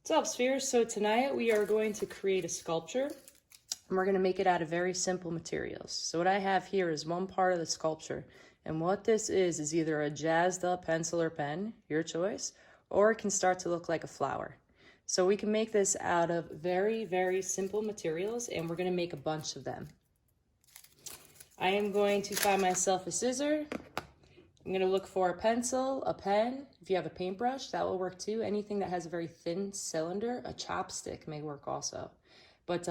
What's up, Spheres? So tonight we are going to create a sculpture, and we're going to make it out of very simple materials. So what I have here is one part of the sculpture, and what this is either a jazzed up pencil or pen, your choice, or it can start to look like a flower. So we can make this out of very, very simple materials, and we're going to make a bunch of them. I am going to find myself a scissor. I'm going to look for a pencil, a pen. If you have a paintbrush, that will work too. Anything that has a very thin cylinder, a chopstick may work also. But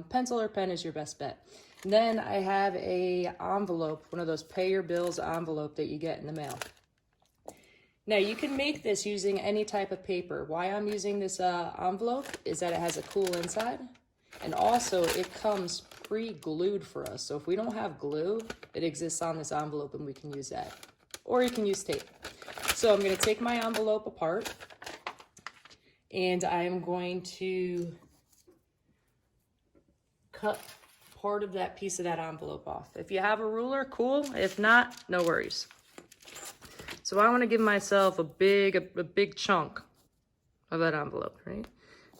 pencil or pen is your best bet. And then I have a envelope, one of those pay your bills envelope that you get in the mail. Now you can make this using any type of paper. Why I'm using this envelope is that it has a cool inside. And also it comes pre-glued for us. So if we don't have glue, it exists on this envelope and we can use that. Or you can use tape. So I'm going to take my envelope apart and I'm going to cut part of that piece of that envelope off. If you have a ruler, cool. If not, no worries. So I want to give myself a big chunk of that envelope, right?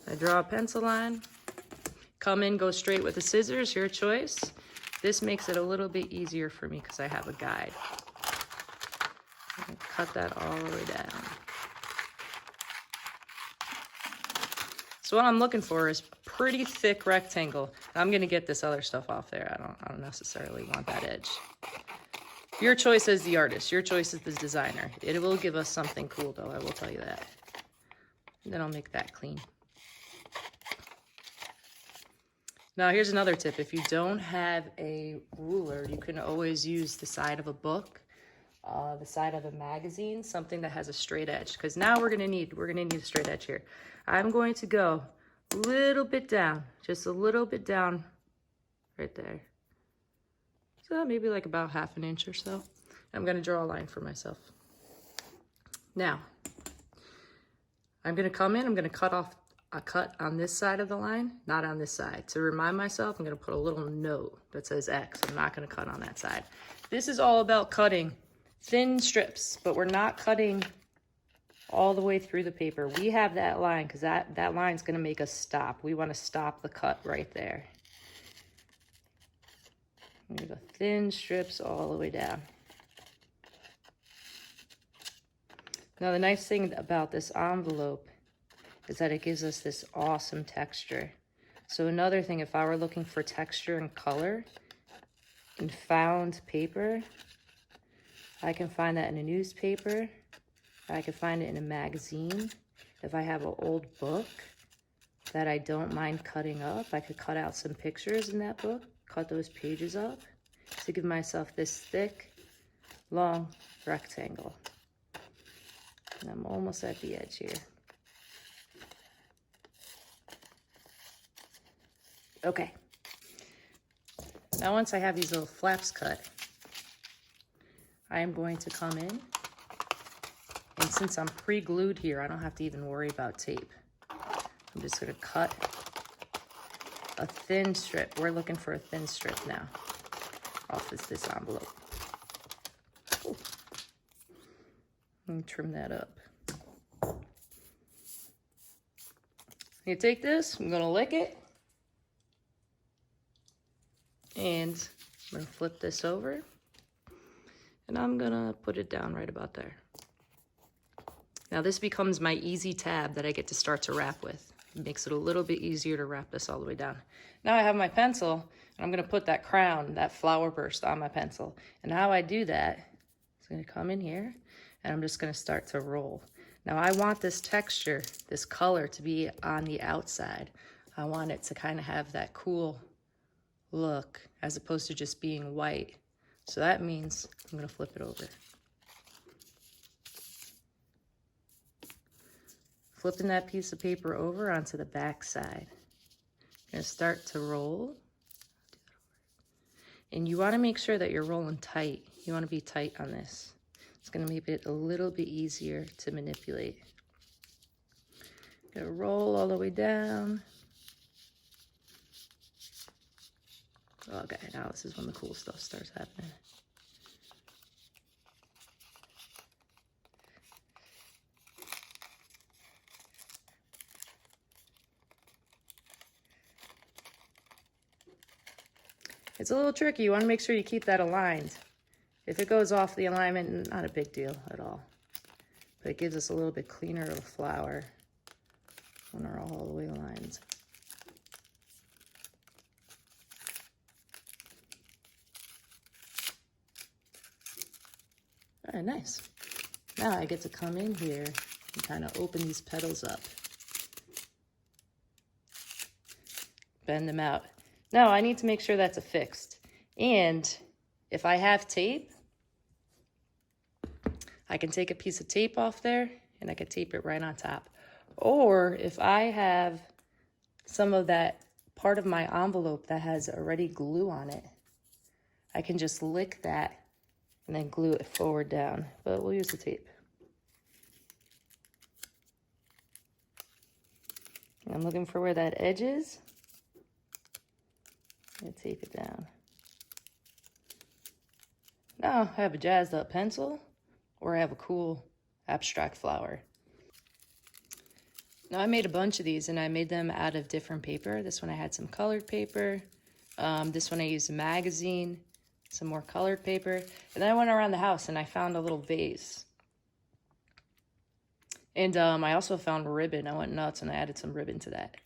I draw a pencil line, come in, go straight with the scissors, your choice. This makes it a little bit easier for me because I have a guide. Cut that all the way down. So what I'm looking for is pretty thick rectangle. I'm gonna get this other stuff off there. I don't necessarily want that edge. Your choice as the artist. Your choice as the designer. It will give us something cool though, I will tell you that. And then I'll make that clean. Now here's another tip. If you don't have a ruler, you can always use the side of a book, the side of a magazine, something that has a straight edge, because now we're gonna need a straight edge here. I'm going to go a little bit down, just a little bit down right there. So maybe like about half an inch or so. I'm gonna draw a line for myself. Now, I'm gonna come in, I'm gonna cut off a cut on this side of the line, not on this side. To remind myself, I'm gonna put a little note that says X. I'm not gonna cut on that side. This is all about cutting thin strips, but we're not cutting all the way through the paper. We have that line because that line's gonna make us stop. We wanna stop the cut right there. I'm gonna go thin strips all the way down. Now the nice thing about this envelope is that it gives us this awesome texture. So another thing, if I were looking for texture and color in found paper, I can find that in a newspaper. I can find it in a magazine. If I have an old book that I don't mind cutting up, I could cut out some pictures in that book, cut those pages up to give myself this thick, long rectangle. And I'm almost at the edge here. Okay. Now once I have these little flaps cut, I am going to come in, and since I'm pre-glued here, I don't have to even worry about tape. I'm just gonna cut a thin strip. We're looking for a thin strip now off this envelope. Ooh. Let me trim that up. You take this, I'm gonna lick it, and I'm gonna flip this over. And I'm gonna put it down right about there. Now this becomes my easy tab that I get to start to wrap with. It makes it a little bit easier to wrap this all the way down. Now I have my pencil, and I'm gonna put that crown, that flower burst on my pencil. And how I do that is gonna come in here, and I'm just gonna start to roll. Now I want this texture, this color to be on the outside. I want it to kind of have that cool look as opposed to just being white. So that means I'm gonna flip it over. Flipping that piece of paper over onto the back side. I'm gonna start to roll. And you wanna make sure that you're rolling tight. You wanna be tight on this. It's gonna make it a little bit easier to manipulate. Gonna roll all the way down. Okay, now this is when the cool stuff starts happening. It's a little tricky. You want to make sure you keep that aligned. If it goes off the alignment, not a big deal at all. But it gives us a little bit cleaner of a flower when we're all the way aligned. All right, nice. Now I get to come in here and kind of open these petals up. Bend them out. Now I need to make sure that's affixed. And if I have tape, I can take a piece of tape off there and I can tape it right on top. Or if I have some of that part of my envelope that has already glue on it, I can just lick that and then glue it forward down. But we'll use the tape. And I'm looking for where that edge is. I'm gonna tape it down. Now I have a jazzed up pencil, or I have a cool abstract flower. Now I made a bunch of these and I made them out of different paper. This one I had some colored paper. This one I used a magazine, some more colored paper. And then I went around the house and I found a little vase. And I also found ribbon. I went nuts and I added some ribbon to that.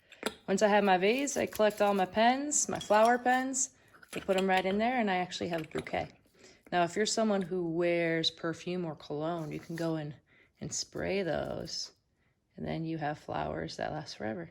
Once I have my vase, I collect all my pens, my flower pens. I put them right in there and I actually have a bouquet. Now, if you're someone who wears perfume or cologne, you can go in and spray those. And then you have flowers that last forever.